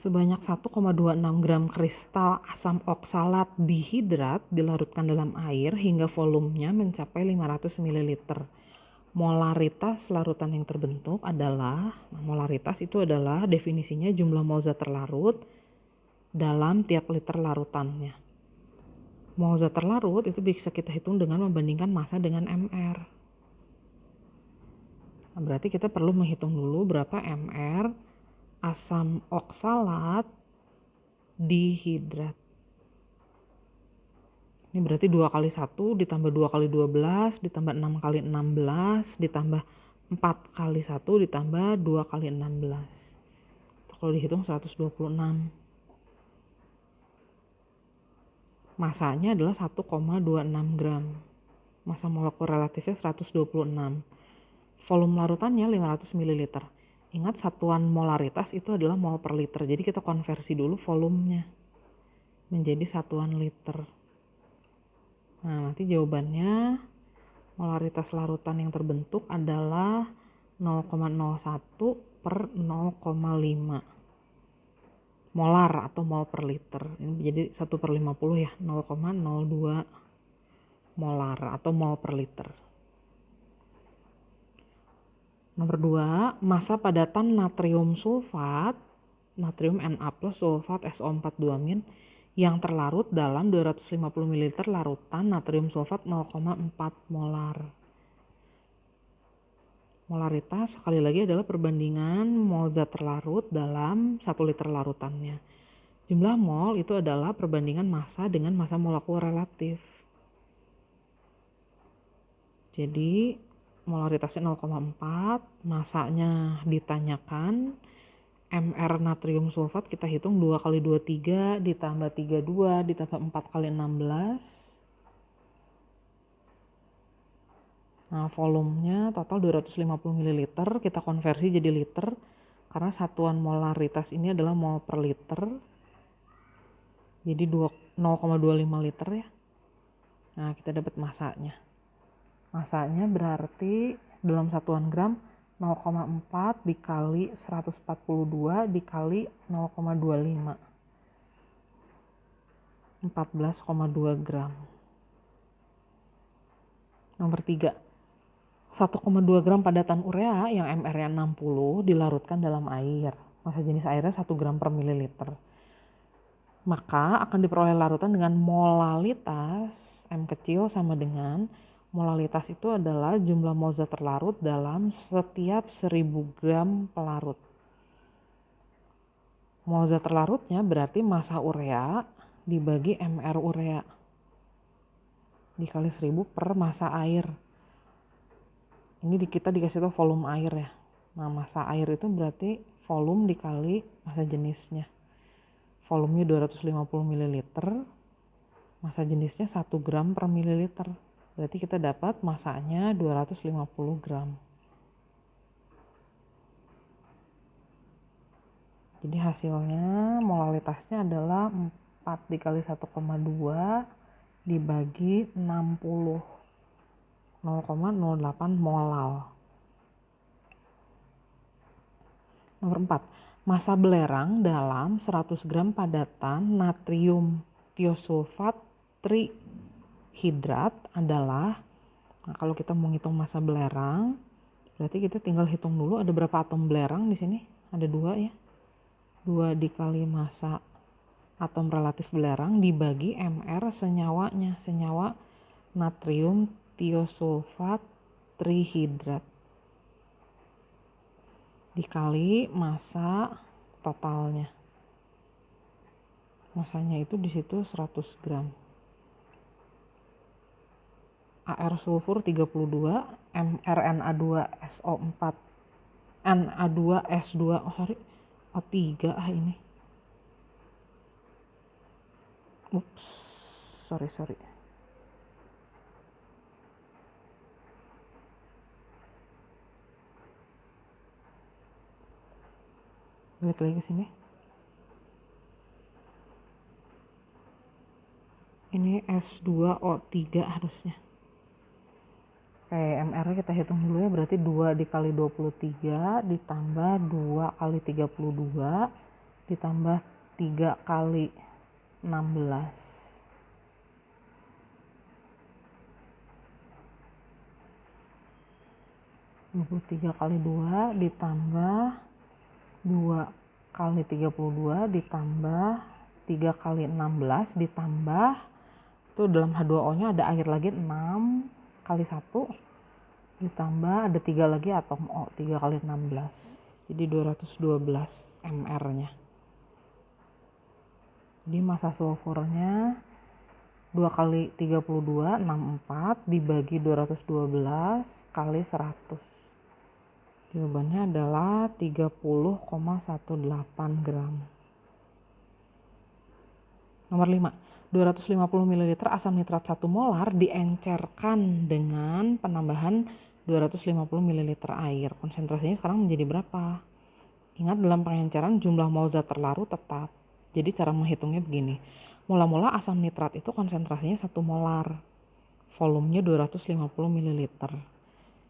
Sebanyak 1,26 gram kristal asam oksalat dihidrat dilarutkan dalam air hingga volumenya mencapai 500 ml. Molaritas larutan yang terbentuk adalah, molaritas itu adalah definisinya jumlah mol zat terlarut dalam tiap liter larutannya. Mol zat terlarut itu bisa kita hitung dengan membandingkan massa dengan mR. Nah, berarti kita perlu menghitung dulu berapa mR asam oksalat dihidrat. Ini berarti 2 kali 1 ditambah 2 kali 12 ditambah 6 kali 16 ditambah 4 kali 1 ditambah 2 kali 16. Kalau dihitung 126. Masanya adalah 1,26 gram. Massa molekul relatifnya 126. Volume larutannya 500 ml. Ingat satuan molaritas itu adalah mol per liter. Jadi kita konversi dulu volumenya menjadi satuan liter. Nah, nanti jawabannya molaritas larutan yang terbentuk adalah 0,01 per 0,5 molar atau mol per liter. Ini jadi 1 per 50 ya, 0,02 molar atau mol per liter. Nomor 2, massa padatan natrium sulfat, natrium Na+, sulfat SO4-2- yang terlarut dalam 250 ml larutan natrium sulfat 0,4 molar. Molaritas sekali lagi adalah perbandingan mol zat terlarut dalam 1 liter larutannya. Jumlah mol itu adalah perbandingan massa dengan massa molekul relatif. Jadi molaritasnya 0,4, massanya ditanyakan, mR natrium sulfat kita hitung 2 kali 23 ditambah 32 ditambah 4 kali 16. Nah, volumenya total 250 ml, kita konversi jadi liter karena satuan molaritas ini adalah mol per liter. Jadi 0,25 liter ya. Nah, kita dapat massanya. Massanya berarti dalam satuan gram 0,4 dikali 142 dikali 0,25. 14,2 gram. Nomor 3. 1,2 gram padatan urea yang mR-nya 60 dilarutkan dalam air. Massa jenis airnya 1 gram per mililiter. Maka akan diperoleh larutan dengan molalitas M kecil sama dengan, molalitas itu adalah jumlah mol zat terlarut dalam setiap 1000 gram pelarut. Mol zat terlarutnya berarti massa urea dibagi mR urea dikali 1000 per massa air. Ini kita dikasih tahu volume air ya. Nah, massa air itu berarti volume dikali massa jenisnya. Volumenya 250 ml, massa jenisnya 1 gram per mililiter. Berarti kita dapat massanya 250 gram. Jadi hasilnya molalitasnya adalah 4 dikali 1,2 dibagi 60. 0,08 molal. Nomor 4. Massa belerang dalam 100 gram padatan natrium tiosulfat trihidrat adalah, nah kalau kita mau ngitung massa belerang, berarti kita tinggal hitung dulu ada berapa atom belerang di sini. Ada 2 ya. 2 dikali massa atom relatif belerang dibagi mR senyawanya, senyawa natrium tiosulfat trihidrat dikali massa totalnya. Massanya itu di situ 100 gram. AR sulfur 32, mRNA2SO4, Na2S2, O3 ini. Ups, sorry. Balik lagi ke sini. Ini S2O3 harusnya. Oke, MR kita hitung dulu ya, berarti 2 dikali 23 ditambah 2 kali 32 ditambah 3 kali 16. 23 kali 2 ditambah 2 kali 32 ditambah 3 kali 16 ditambah itu dalam H2O nya ada air lagi 6 kali 1 ditambah ada 3 lagi atom O 3 kali 16 jadi 212 mR nya. Jadi massa sulfurnya 2 kali 32 64 dibagi 212 kali 100. Jawabannya adalah 30,18 gram. Nomor 5. 250 ml asam nitrat 1 molar diencerkan dengan penambahan 250 ml air. Konsentrasinya sekarang menjadi berapa? Ingat dalam pengenceran jumlah mol zat terlarut tetap. Jadi cara menghitungnya begini. Mula-mula asam nitrat itu konsentrasinya 1 molar. Volumenya 250 ml.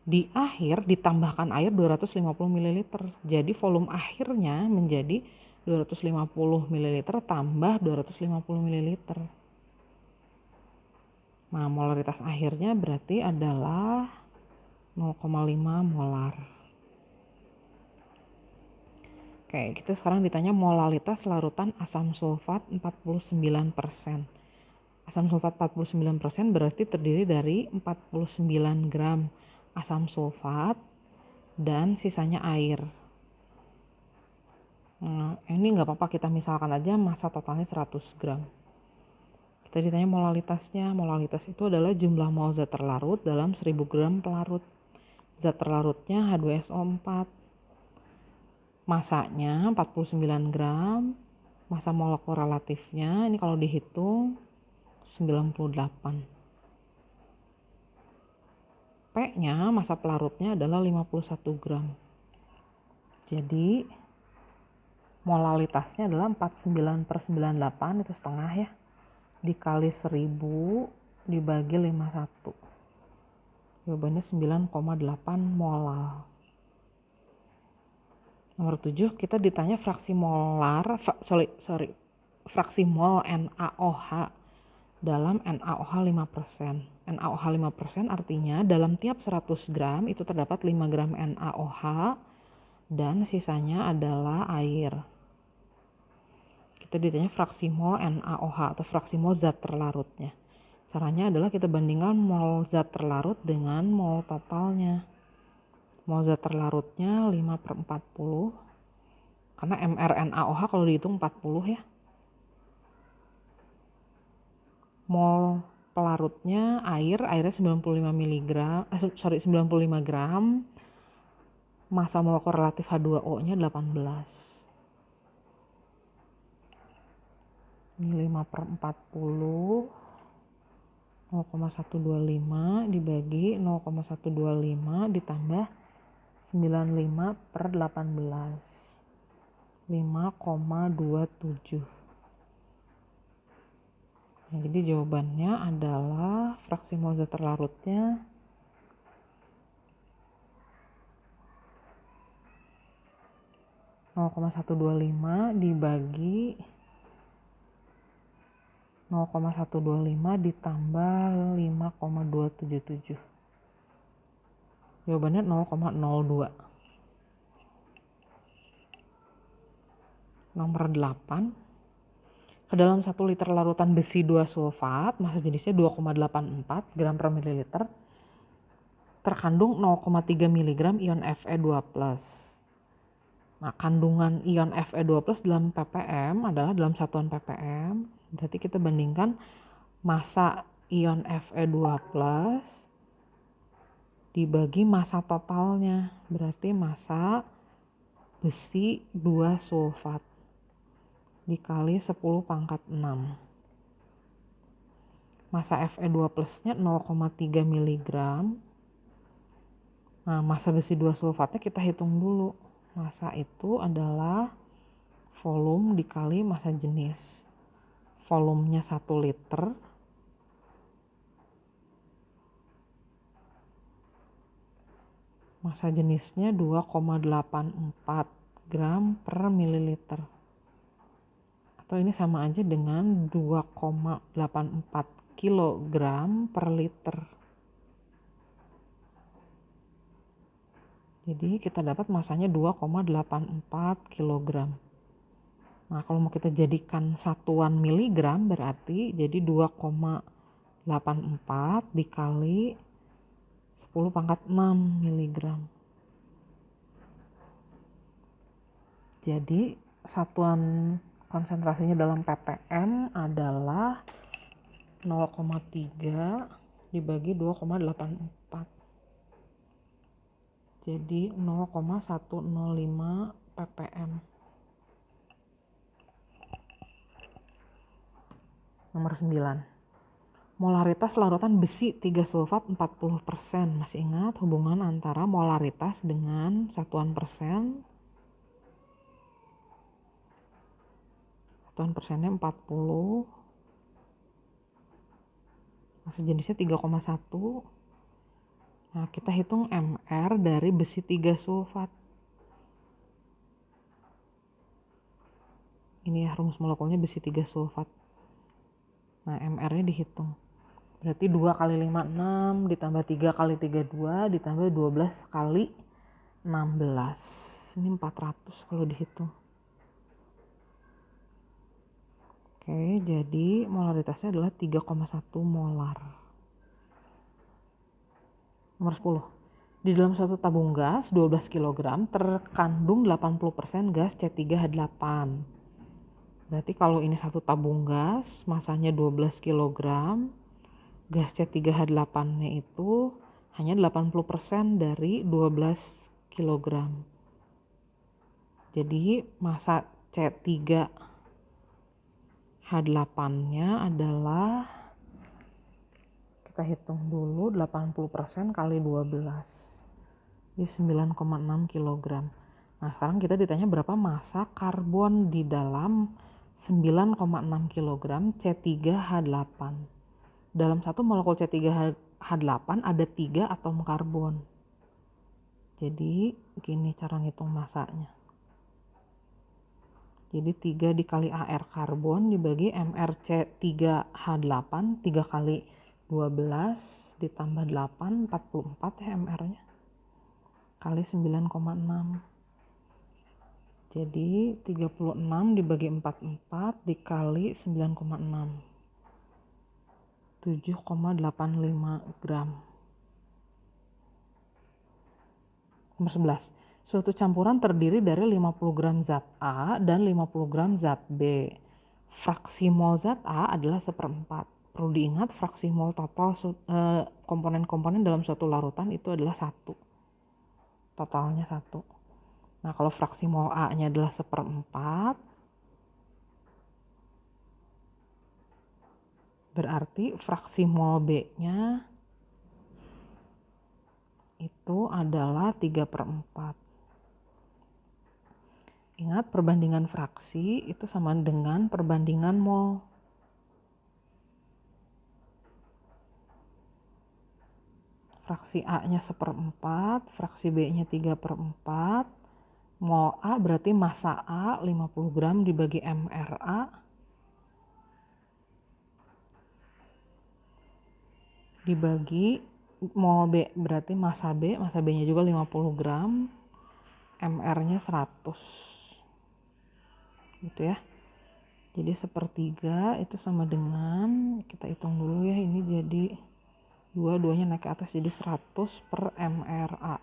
Di akhir ditambahkan air 250 ml. Jadi volume akhirnya menjadi 250 ml tambah 250 ml. Nah, molaritas akhirnya berarti adalah 0,5 molar. Oke, kita sekarang ditanya molalitas larutan asam sulfat 49%. Asam sulfat 49% berarti terdiri dari 49 gram asam sulfat dan sisanya air. Nah, ini nggak apa-apa, kita misalkan aja massa totalnya 100 gram. Kita ditanya molalitasnya. Molalitas itu adalah jumlah mol zat terlarut dalam 1000 gram pelarut. Zat terlarutnya H2SO4. Masanya 49 gram. Massa molekul relatifnya ini kalau dihitung 98. P-nya, massa pelarutnya adalah 51 gram. Jadi molalitasnya adalah 49/98 itu setengah ya. Dikali 1000 dibagi 51. Jawabannya 9,8 molal. Nomor 7 kita ditanya fraksi molar, fraksi mol NaOH dalam NaOH 5%. NaOH 5% artinya dalam tiap 100 gram itu terdapat 5 gram NaOH dan sisanya adalah air. Kita ditanya fraksi mol NaOH atau fraksi mol zat terlarutnya. Caranya adalah kita bandingkan mol zat terlarut dengan mol totalnya. Mol zat terlarutnya 5/40 karena mRNaOH kalau dihitung 40 ya. Mol pelarutnya airnya 95 gram. Massa molekul relatif H2O-nya 18. Ini 5/40 0,125 dibagi 0,125 ditambah 95/18 5,27. Nah, jadi jawabannya adalah fraksi mol zat terlarutnya 0,125 dibagi 0,125 ditambah 5,277. Jawabannya 0,02. Nomor 8. Ke dalam 1 liter larutan besi 2 sulfat, massa jenisnya 2,84 gram per mililiter, terkandung 0,3 mg ion Fe2+. Nah, kandungan ion Fe2+ dalam ppm adalah dalam satuan ppm. Berarti kita bandingkan massa ion Fe2+ dibagi massa totalnya. Berarti massa besi 2 sulfat dikali 10⁻⁶. Massa Fe2+-nya 0,3 mg. Nah, massa besi 2 sulfatnya kita hitung dulu. Massa itu adalah volume dikali massa jenis. Volumenya 1 liter. Massa jenisnya 2,84 gram per mililiter. Atau ini sama aja dengan 2,84 kg per liter. Jadi kita dapat masanya 2,84 kg. Nah, kalau mau kita jadikan satuan miligram berarti jadi 2,84 dikali 10 pangkat 6 miligram. Jadi satuan konsentrasinya dalam ppm adalah 0,3 dibagi 2,84. Jadi 0,105 ppm. Nomor 9. Molaritas larutan besi 3 sulfat 40%. Masih ingat hubungan antara molaritas dengan satuan persen? Satuan persennya 40. Massa jenisnya 3,1. Nah, kita hitung MR dari besi 3 sulfat. Ini ya rumus molekulnya besi 3 sulfat. Nah, MR-nya dihitung. Berarti 2 kali 5, 6, ditambah 3 kali 3, 2, ditambah 12 kali 16. Ini 400 kalau dihitung. Oke, jadi molaritasnya adalah 3,1 molar. Nomor 10. Di dalam suatu tabung gas 12 kg terkandung 80% gas C3H8. Berarti kalau ini satu tabung gas, masanya 12 kg, gas C3H8-nya itu hanya 80% dari 12 kg. Jadi massa C3H8-nya adalah, kita hitung dulu, 80% kali 12. Di 9,6 kg. Nah, sekarang kita ditanya berapa massa karbon di dalam 9,6 kg C3H8. Dalam satu molekul C3H8 ada 3 atom karbon. Jadi gini cara ngitung massanya. Jadi 3 dikali AR karbon dibagi MrC3H8, 3 kali 12 ditambah 8, 44 ya MR-nya. Kali 9,6. Jadi 36 dibagi 44 dikali 9,6. 7,85 gram. Nomor 11. Suatu campuran terdiri dari 50 gram zat A dan 50 gram zat B. Fraksi mol zat A adalah 1/4. Perlu diingat fraksi mol total komponen-komponen dalam suatu larutan itu adalah 1. Totalnya 1. Nah, kalau fraksi mol A-nya adalah 1/4, berarti fraksi mol B-nya itu adalah 3/4. Ingat, perbandingan fraksi itu sama dengan perbandingan mol. Fraksi A-nya 1/4, fraksi B-nya 3/4. Mol A berarti massa A 50 gram dibagi MRA dibagi mol B berarti massa B-nya juga 50 gram, MR-nya 100. Gitu ya. Jadi 1/3 itu sama dengan, kita hitung dulu ya, ini jadi 2-nya naik ke atas jadi 100 per MRA.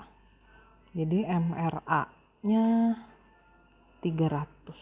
Jadi MRA-nya 300.